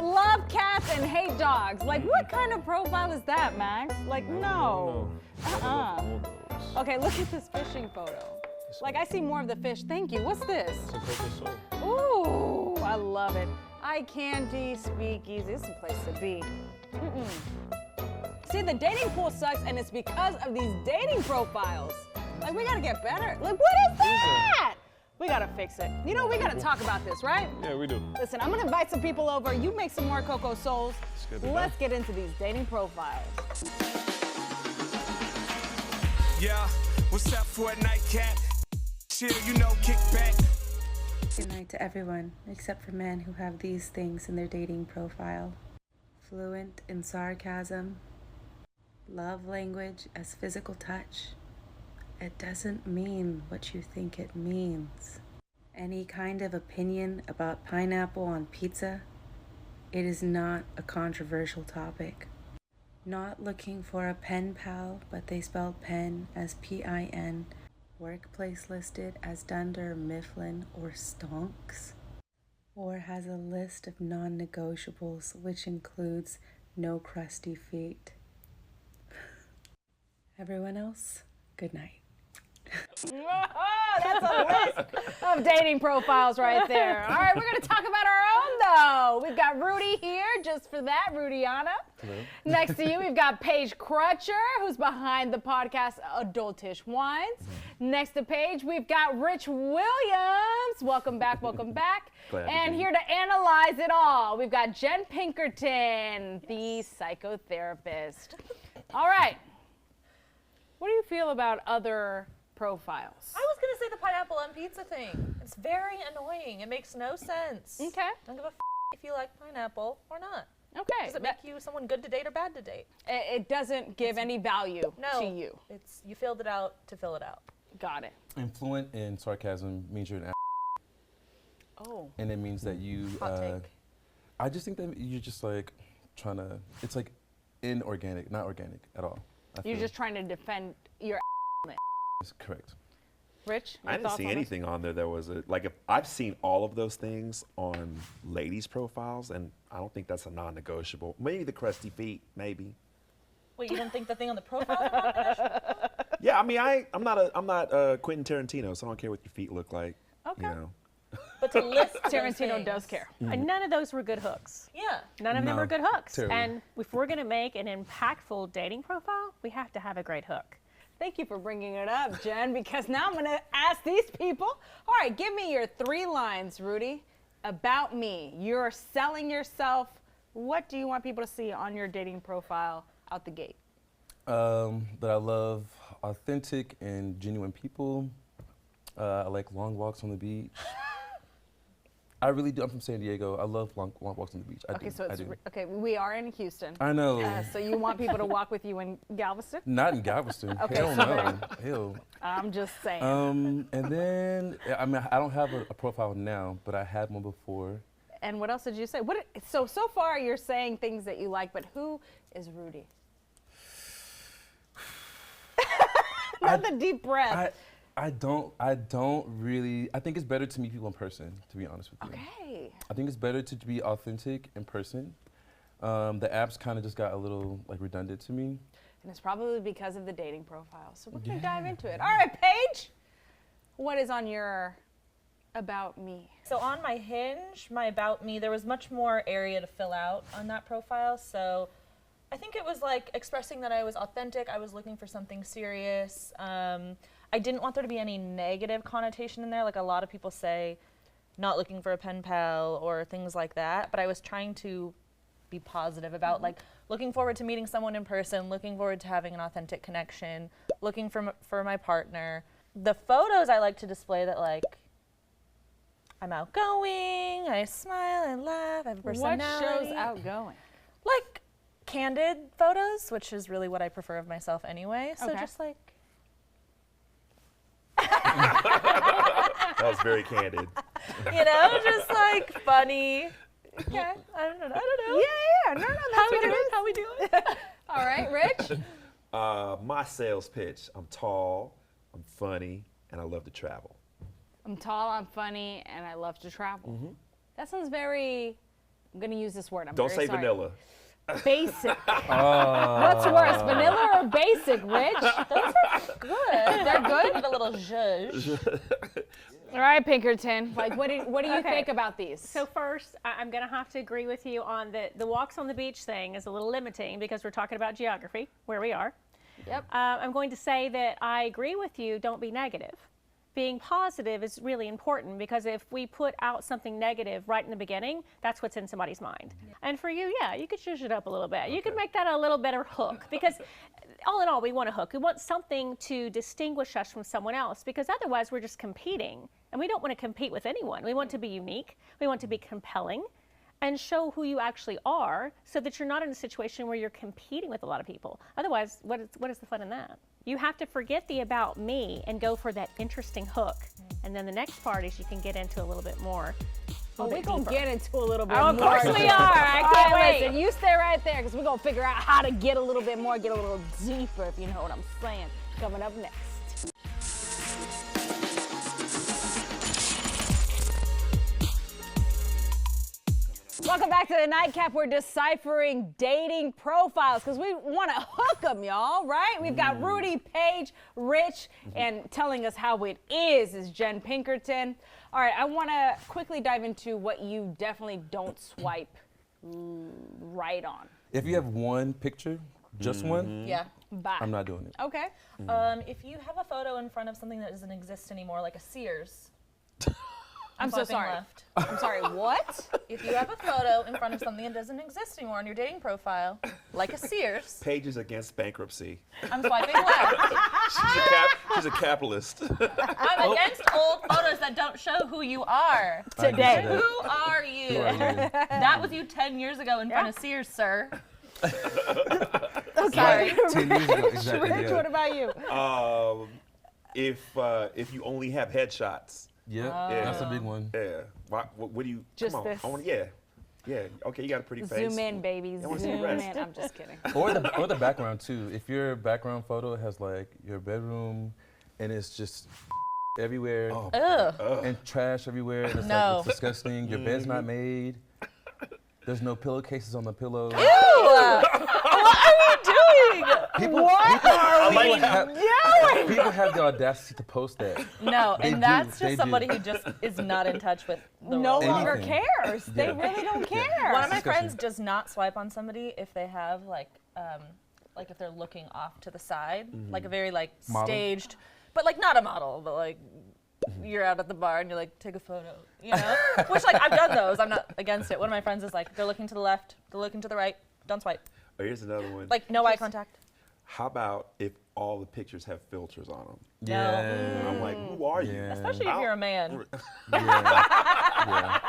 love cats and hate dogs. Like, what kind of profile is that, Max? Like, no. Okay, look at this fishing photo. Like, I see more of the fish. Thank you. What's this? It's a cocoa soul. Ooh, I love it. Eye candy, speakeasy. This is a place to be. See, the dating pool sucks, and it's because of these dating profiles. Like, we gotta get better. Like, what is that? We gotta fix it. You know, we gotta talk about this, right? Yeah, we do. Listen, I'm gonna invite some people over. You make some more Cocoa Souls. Let's get into these dating profiles. Yeah, what's up for a nightcap? Chill, you know, kick back. Good night to everyone, except for men who have these things in their dating profile. Fluent in sarcasm. Love language as physical touch. It doesn't mean what you think it means. Any kind of opinion about pineapple on pizza, it is not a controversial topic. Not looking for a pen pal, but they spell pen as P-I-N. Workplace listed as Dunder Mifflin or Stonks. Or has a list of non-negotiables, which includes no crusty feet. Everyone else, good night. That's a list of dating profiles right there. All right, we're going to talk about our own, though. We've got Rudy here just for that, Rudiana. Hello. Next to you, we've got Paige Crutcher, who's behind the podcast Adultish Wines. Next to Paige, we've got Rich Williams. Welcome back, welcome back. And here to analyze it all, we've got Jen Pinkerton, the psychotherapist. All right. What do you feel about other profiles? I was gonna say the pineapple on pizza thing. It's very annoying. It makes no sense. Okay. Don't give a if you like pineapple or not. Okay. Does it make you someone good to date or bad to date? It doesn't give any value to you. It's you filled it out to fill it out. Got it. And fluent in sarcasm means you're an Oh. and it means that you, Hot take. I just think that you're just like trying to, it's like inorganic, not organic at all. You're just trying to defend your That's correct. Rich, your I didn't thoughts see on this? anything on there that was like if I've seen all of those things on ladies' profiles, and I don't think that's a non-negotiable. Maybe the crusty feet, maybe. Wait, you didn't think the thing on the profile was non-negotiable? Yeah, I mean, I'm not Quentin Tarantino, so I don't care what your feet look like. Okay. You know. But to list those Tarantino things. does care. And none of those were good hooks. Yeah. None of them No, were good hooks. terrible. And if we're going to make an impactful dating profile, we have to have a great hook. Thank you for bringing it up, Jen, because now I'm going to ask these people. All right, give me your 3 lines, Rudy, about me. You're selling yourself. What do you want people to see on your dating profile out the gate? That I love authentic and genuine people. I like long walks on the beach. I really do. I'm from San Diego. I love long walks on the beach. Okay, so it's okay. We are in Houston. I know. So you want people to walk with you in Galveston? Not in Galveston. Okay, Hell sorry. no. Hell. I'm just saying. And then I mean I don't have a profile now, but I had one before. And what else did you say? So far you're saying things that you like, but who is Rudy? Not the deep breath. I don't really, I think it's better to meet people in person, to be honest with you. Okay. I think it's better to be authentic in person. The apps kind of just got a little like redundant to me. And it's probably because of the dating profile. So we're gonna dive into it. All right, Paige, what is on your about me? So on my Hinge, my about me, there was much more area to fill out on that profile. So I think it was like expressing that I was authentic. I was looking for something serious. I didn't want there to be any negative connotation in there. Like a lot of people say, not looking for a pen pal or things like that. But I was trying to be positive about like looking forward to meeting someone in person, looking forward to having an authentic connection, looking for my partner. The photos I like to display that like I'm outgoing, I smile and laugh, I have a personality. What shows outgoing? Like candid photos, which is really what I prefer of myself anyway. So Okay. just like That was very candid. you know, just like funny. Yeah, I don't know. Yeah. No, that's How we what it doing? is. How we doing? All right, Rich. My sales pitch: I'm tall, I'm funny, and I love to travel. I'm tall, I'm funny, and I love to travel. That sounds very I'm going to use this word. I'm Don't very say sorry. vanilla. Basic. What's worse, vanilla or basic, Rich? Those are good. They're good? With a little zhuzh. All right, Pinkerton. Like, what do you Okay. think about these? So first, I'm going to have to agree with you on the walks on the beach thing is a little limiting because we're talking about geography, where we are. Yep. I'm going to say that I agree with you, don't be negative. Being positive is really important because if we put out something negative right in the beginning, that's what's in somebody's mind. And for you, yeah, you could zhuzh it up a little bit. You could make that a little better hook because all in all, we want a hook. We want something to distinguish us from someone else because otherwise we're just competing. And we don't want to compete with anyone. We want to be unique. We want to be compelling and show who you actually are so that you're not in a situation where you're competing with a lot of people. Otherwise, what is the fun in that? You have to forget the about me and go for that interesting hook. And then the next part is you can get into a little bit more. We're going to get into a little bit Oh, more. of course we are. I All can't right, wait. listen, you stay right there because we're going to figure out how to get a little bit more, get a little deeper, if you know what I'm saying. Coming up next. Welcome back to the Nightcap. We're deciphering dating profiles because we want to hook them, y'all, right? We've got Rudy, Paige, Rich, and telling us how it is Jen Pinkerton. All right, I want to quickly dive into what you definitely don't swipe right on. If you have one picture, just one, Yeah. Bye. I'm not doing it. Okay. If you have a photo in front of something that doesn't exist anymore, like a Sears. I'm so swiping sorry. left. I'm sorry, what? If you have a photo in front of something that doesn't exist anymore on your dating profile, like a Sears, Paige is against bankruptcy. I'm swiping left. She's a capitalist. I'm against old photos that don't show who you are. Today. Who are you? Who are you? That was you 10 years ago in front of Sears, sir. Sorry. 10 years ago, exactly. Rich, yeah. what about you? If you only have headshots. Yeah, that's a big one. Yeah. What do you? Just come on. this. I want. Yeah. Yeah. Okay. You got a pretty face. Zoom in, baby. wanna see the Zoom rest. in. I'm just kidding. Or the background too. If your background photo has like your bedroom and it's just everywhere and trash everywhere and it's like it's disgusting. Your bed's not made. There's no pillowcases on the pillows. People have the audacity to post that. No, They and do, that's they just do. somebody who just is not in touch with the No real longer world. Anything. cares. They Yeah. really don't care. One of my disgusting. friends does not swipe on somebody if they have like if they're looking off to the side, like a very like Model? staged, but like not a model, but like you're out at the bar and you're like take a photo, you know? Which like I've done those. I'm not against it. One of my friends is like they're looking to the left, they're looking to the right, don't swipe. Oh, here's another one. Like no eye contact. How about if all the pictures have filters on them? Yeah. I'm like, who are you? Yeah. Especially if you're a man. Yeah.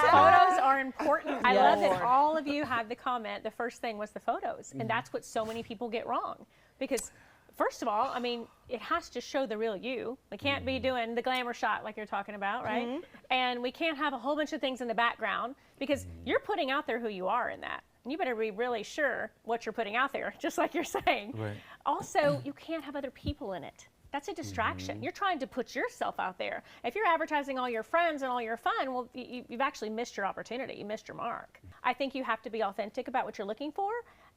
Photos are important. I love Yes. that all of you had the comment. The first thing was the photos, and that's what so many people get wrong. Because, first of all, I mean, it has to show the real you. We can't be doing the glamour shot like you're talking about, right? And we can't have a whole bunch of things in the background because you're putting out there who you are in that. And you better be really sure what you're putting out there, just like you're saying. Right. Also, you can't have other people in it. That's a distraction. You're trying to put yourself out there. If you're advertising all your friends and all your fun, well, you've actually missed your opportunity. You missed your mark. I think you have to be authentic about what you're looking for,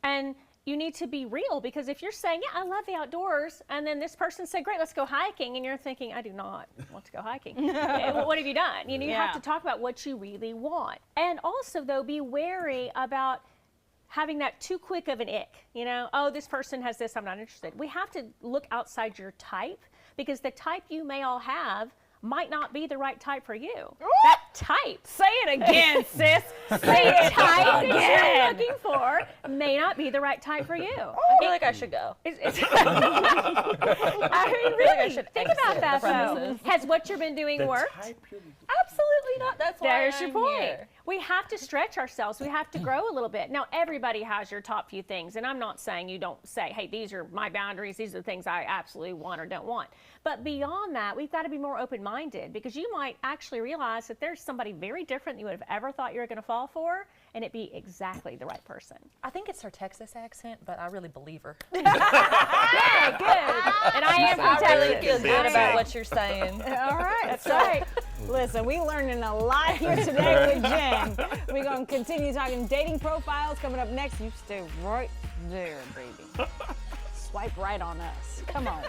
and you need to be real because if you're saying, yeah, I love the outdoors, and then this person said, great, let's go hiking, and you're thinking, I do not want to go hiking. Yeah, well, what have you done? You know, you have to talk about what you really want. And also, though, be wary about having that too quick of an ick, you know, oh, this person has this, I'm not interested. We have to look outside your type because the type you may all have might not be the right type for you. That type. Say it again, sis. Say it type that you're looking for may not be the right type for you. I feel like I should go. I mean, really, I should think exit about that the though. premises. Has what you've been doing worked? Absolutely not. That's why There's your I'm point. here. We have to stretch ourselves. We have to grow a little bit. Now, everybody has your top few things, and I'm not saying you don't say, hey, these are my boundaries. These are the things I absolutely want or don't want. But beyond that, we've got to be more open-minded because you might actually realize that there's somebody very different than you would have ever thought you were going to fall for, and it be exactly the right person. I think it's her Texas accent, but I really believe her. Yeah, good. And I am from I really Texas. feel good about what you're saying. All right, that's right. Listen, we learning a lot here today with Jen. We're going to continue talking dating profiles coming up next. You stay right there, baby. Swipe right on us. Come on.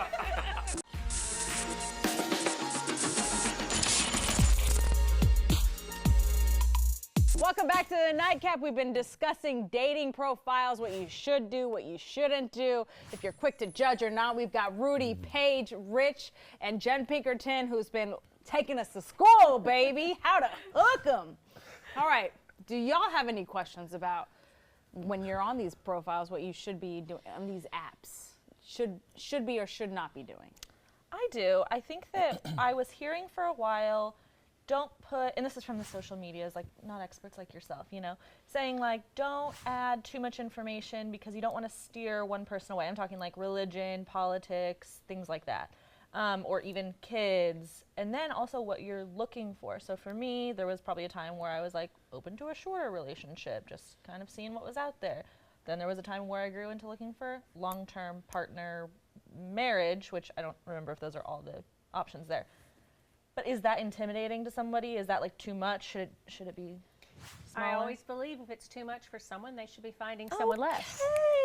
Welcome back to the Nightcap. We've been discussing dating profiles, what you should do, what you shouldn't do, if you're quick to judge or not. We've got Rudy, Paige, Rich, and Jen Pinkerton, who's been taking us to school, baby. How to hook them. All right. Do y'all have any questions about when you're on these profiles, what you should be doing on these apps? Should be or should not be doing? I do. I think that I was hearing for a while, don't put, and this is from the social medias, like not experts like yourself, you know, saying like, don't add too much information because you don't want to steer one person away. I'm talking like religion, politics, things like that. Or even kids, and then also what you're looking for. So for me, there was probably a time where I was like open to a shorter relationship, just kind of seeing what was out there. Then there was a time where I grew into looking for long-term partner marriage, which I don't remember if those are all the options there. But is that intimidating to somebody? Is that like too much? Should it be smaller? I always believe if it's too much for someone, they should be finding someone less.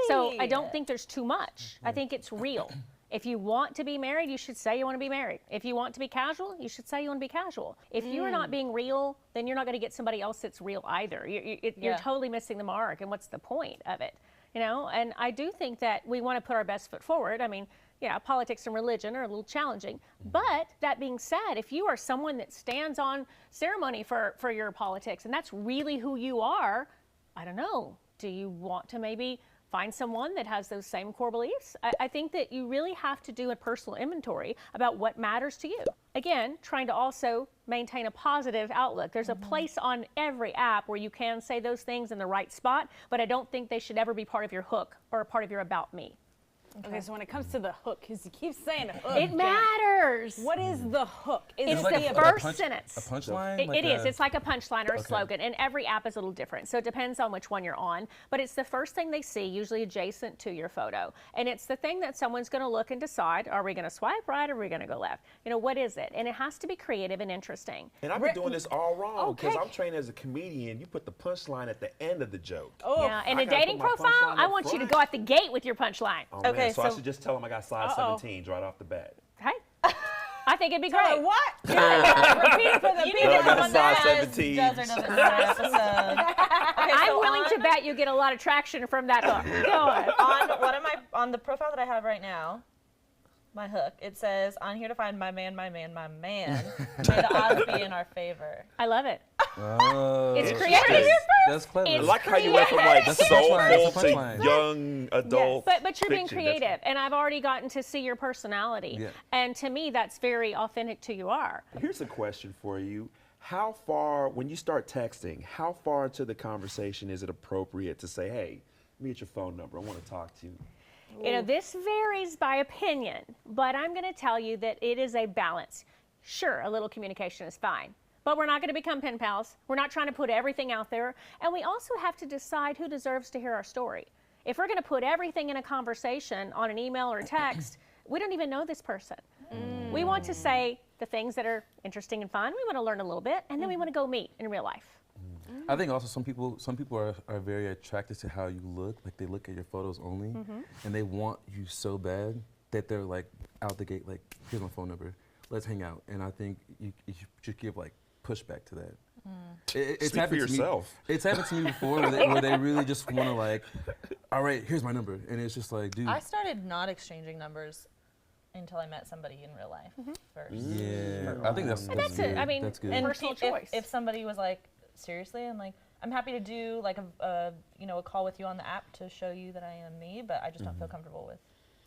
So I don't think there's too much. I think it's real. If you want to be married, you should say you want to be married. If you want to be casual, you should say you want to be casual. If you're not being real, then you're not going to get somebody else that's real either. You're totally missing the mark, and what's the point of it? You know, and I do think that we want to put our best foot forward. I mean, yeah, politics and religion are a little challenging. But that being said, if you are someone that stands on ceremony for your politics, and that's really who you are, I don't know, do you want to maybe find someone that has those same core beliefs? I think that you really have to do a personal inventory about what matters to you. Again, trying to also maintain a positive outlook. There's a place on every app where you can say those things in the right spot, but I don't think they should ever be part of your hook or a part of your about me. Okay, so when it comes to the hook, because you keep saying hook. It matters. What is the hook? Is It's it the first sentence. A punchline? It is. It's like a punchline or a slogan, and every app is a little different. So it depends on which one you're on. But it's the first thing they see, usually adjacent to your photo. And it's the thing that someone's going to look and decide, are we going to swipe right or are we going to go left? You know, what is it? And it has to be creative and interesting. And I've been doing this all wrong because Okay. I'm trained as a comedian. You put the punchline at the end of the joke. Oh, Yeah, in I a gotta dating put my profile, punchline I up want you to front. go out the gate with your punchline. Oh, Okay, man, so I so- should just tell them I got size 17 right off the bat. Hey, I think it'd be Tell great. her what? Repeat it for the You people. need I to got come a on size that 17. does or doesn't matter episode. Okay, I'm so willing to on- bet you get a lot of traction from that hook. Go on. on the profile that I have right now, my hook, it says, "On here to find my man, my man, my man. May the odds be in our favor." I love it. Oh, It's that's creative. good. That's clever. I It's like how you went from like That's a punchline, soulful that's a to punchline. young adult. But you're being fiction. That's- creative, and I've already gotten to see your personality. Yeah. And to me, that's very authentic to who you are. Here's a question for you. How far, when you start texting, how far into the conversation is it appropriate to say, hey, let me get your phone number. I want to talk to you. You know, this varies by opinion, but I'm going to tell you that it is a balance. Sure, a little communication is fine, but we're not going to become pen pals. We're not trying to put everything out there. And we also have to decide who deserves to hear our story. If we're going to put everything in a conversation on an email or a text, we don't even know this person. We want to say the things that are interesting and fun. We want to learn a little bit, and then we want to go meet in real life. I think also some people are very attracted to how you look. Like they look at your photos only, and they want you so bad that they're like out the gate. Like, here's my phone number. Let's hang out. And I think you should give like pushback to that. It's Speak for happened to me- yourself. It's happened to me before where they really just want to like, all right, here's my number, and it's just like, dude. I started not exchanging numbers until I met somebody in real life first. Yeah, I think that's That's good. it. I mean, that's good. And Personal if, choice. if somebody was like, seriously, I'm like, I'm happy to do like a call with you on the app to show you that I am me, but I just don't feel comfortable with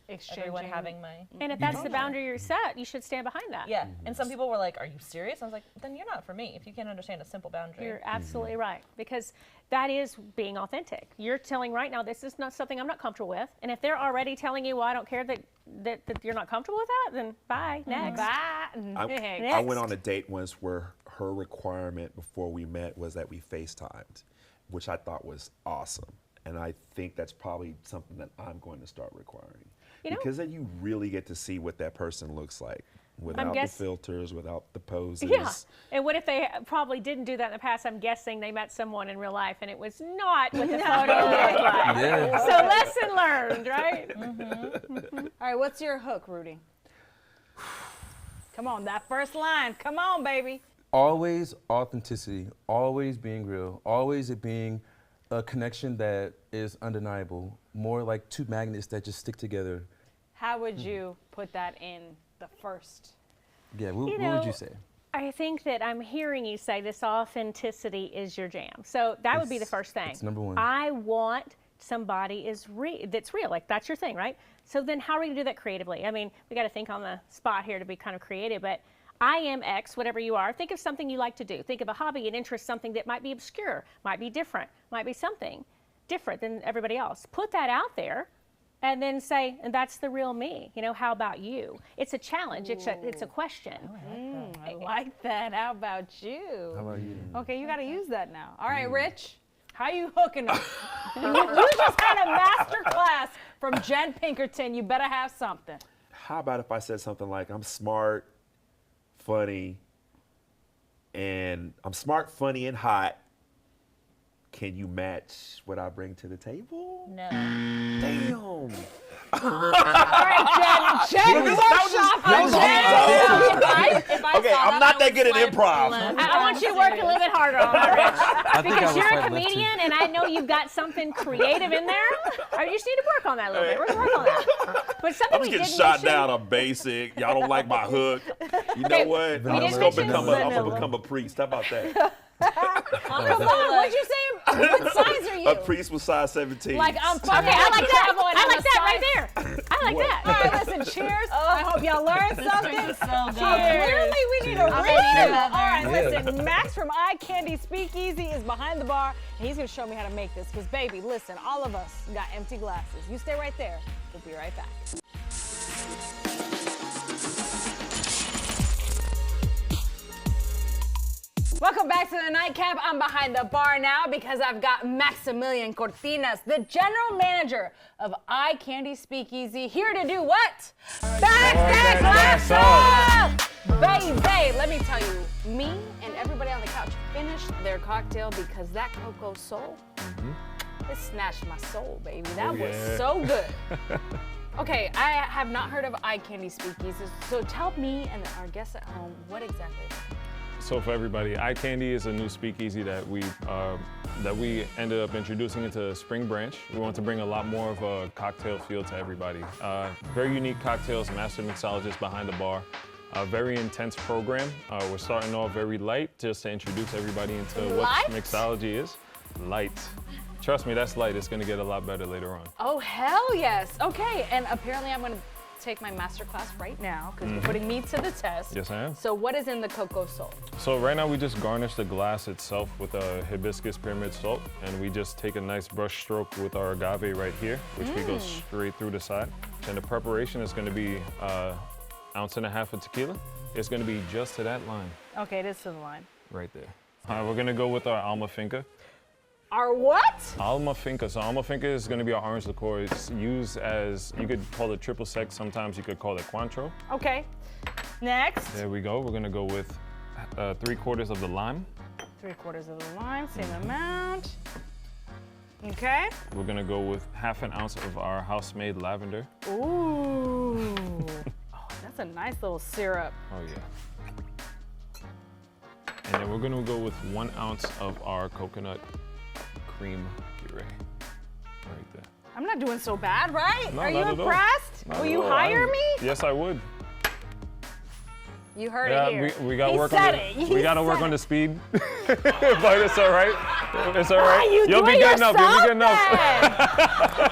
everyone Exchanging. having my And if that's the boundary you're set, you should stand behind that. yeah. And some people were like, "Are you serious?" I was like, "Then you're not for me. If you can't understand a simple boundary." You're absolutely right, because that is being authentic. You're telling right now, this is not something I'm not comfortable with. And if they're already telling you, well, I don't care that you're not comfortable with that, then bye, next. Bye. I went on a date once where her requirement before we met was that we FaceTimed, which I thought was awesome. And I think that's probably something that I'm going to start requiring. Because then you really get to see what that person looks like without the filters, without the poses. Yeah. And what if they probably didn't do that in the past? I'm guessing they met someone in real life and it was not what the photo looked like. Yeah. So lesson learned, right? All right, what's your hook, Rudy? Come on, that first line. Come on, baby. Always authenticity, always being real, always it being a connection that is undeniable, more like two magnets that just stick together. How would you put that in the first? Yeah, what would you say? I think that I'm hearing you say this authenticity is your jam. So that would be the first thing. It's number one. I want somebody that's real, like that's your thing, right? So then how are we gonna do that creatively? I mean, we gotta think on the spot here to be kind of creative, but I am X, whatever you are. Think of something you like to do. Think of a hobby, an interest, something that might be obscure, might be different, might be something different than everybody else. Put that out there and then say, and that's the real me. How about you? It's a challenge, it's a question. I like that. How about you? How about you? Okay, you gotta use that now. All right, Rich, how you hooking them? You just had a master class from Jen Pinkerton. You better have something. How about if I said something like, I'm smart, funny, and hot. Can you match what I bring to the table? No. Damn. All right, Jen, workshop. Okay, I'm not that good at improv. I want you to work a little bit harder on it, Rich. Because you're a slightly left comedian and I know you've got something creative in there. You just need to work on that a little bit. We're going to work on that. But something I'm we getting didn't shot mention- down. I'm basic. Y'all don't like my hook. You know what? we I'm didn't just mention gonna vanilla. become a priest. How about that? What'd you say? What size are you? A priest with size 17. Like I'm Okay, I like that. I like that right there. I like What? that. All right, listen, cheers. I hope y'all learned something. So good. Clearly, we need a I'm review. ready to All right, Yeah. listen, Max from Eye Candy Speakeasy is behind the bar, and he's gonna show me how to make this. Because, baby, listen, all of us got empty glasses. You stay right there. We'll be right back. Welcome back to the Nightcap. I'm behind the bar now because I've got Maximilian Cortinas, the general manager of Eye Candy Speakeasy, here to do what? Back that glass up! Baby, let me tell you, me and everybody on the couch finished their cocktail because that Cocoa Soul, it snatched my soul, baby. That was so good. Okay, I have not heard of Eye Candy Speakeasy, so tell me and our guests at home what exactly it is. So for everybody, Eye Candy is a new speakeasy that we ended up introducing into Spring Branch. We want to bring a lot more of a cocktail feel to everybody. Very unique cocktails, master mixologists behind the bar. A very intense program. We're starting off very light just to introduce everybody into what mixology is. Light. Trust me, that's light. It's going to get a lot better later on. Oh, hell yes. Okay, and apparently I'm going to take my master class right now because you're putting me to the test. Yes, I am. So what is in the Cocoa Soul? So right now we just garnish the glass itself with a hibiscus pyramid salt, and we just take a nice brush stroke with our agave right here, which we go straight through the side. And the preparation is going to be 1.5 ounces of tequila. It's going to be just to that line. Okay, it is to the line. Right there. We're going to go with our Alma Finca. Our what? Alma Finca. So Alma Finca is going to be our orange liqueur. It's used as, you could call it triple sec, sometimes you could call it Cointreau. Okay. Next. There we go. We're going to go with 3/4 of the lime. 3/4 of the lime, same amount. Okay. We're going to go with 1/2 ounce of our house-made lavender. Ooh. Oh, that's a nice little syrup. Oh, yeah. And then we're going to go with 1 ounce of our coconut cream puree. Right there. I'm not doing so bad, right? No, Are you not at all. impressed? Not Will at you all. hire me? Yes, I would. You heard it here. we got to He work said on it. the He we got to work said on it. the speed. But it's all right. It's all right. You You'll be do it good enough. You'll be good yourself enough.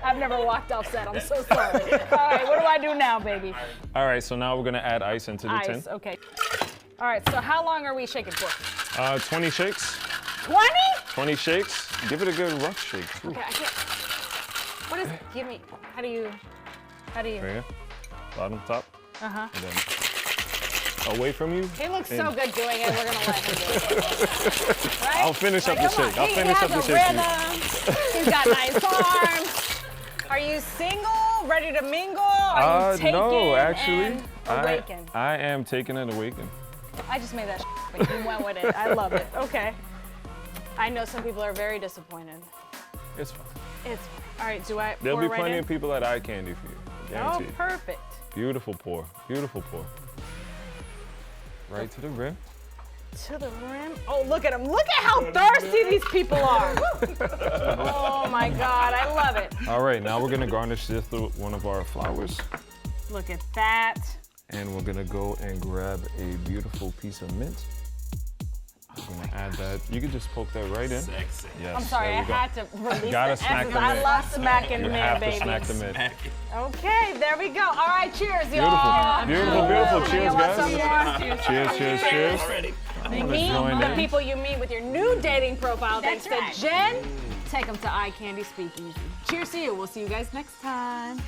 I've never walked off set. I'm so sorry. All right, what do I do now, baby? All right, so now we're gonna add ice into the tin. Ice, okay. All right, so how long are we shaking for? 20 shakes. 20? 20 shakes. Give it a good rough shake. Ooh. Okay, I can't. What is, give me, how do you? Right here. Bottom, top. Uh-huh. And then away from you. He looks so good doing it. We're gonna let him do it. Right? I'll finish up the come on. shake. I'll finish up the shake. He's got nice arms. Are you single? Ready to mingle? Are you taken no, actually, and awakened? I am taken and awakened. I just made that but you went with it. I love it. Okay. I know some people are very disappointed. It's fine. It's all right. Do I? There'll pour be right plenty in? of people at eye candy for you. Oh, Guaranteed. perfect. Beautiful pour. Beautiful pour. Right to the rim. To the rim. Oh, look at them. Look at how thirsty these people are. Oh my God, I love it. All right, now we're gonna garnish this with one of our flowers. Look at that. And we're gonna go and grab a beautiful piece of mint. We're gonna add that. You can just poke that right in. Sexy. Yes. I'm sorry, there I we go. had to release Gotta the smack essence. the I mint. love smacking You mint, have baby. to smack the mint. Okay, there we go. All right, cheers, y'all. Beautiful, beautiful. Cheers, You want some guys. more? Cheers, cheers. Meet join the in. people you meet with your new dating profile. That's Thanks to Jen. Take them to Eye Candy Speakeasy. Cheers to you. We'll see you guys next time.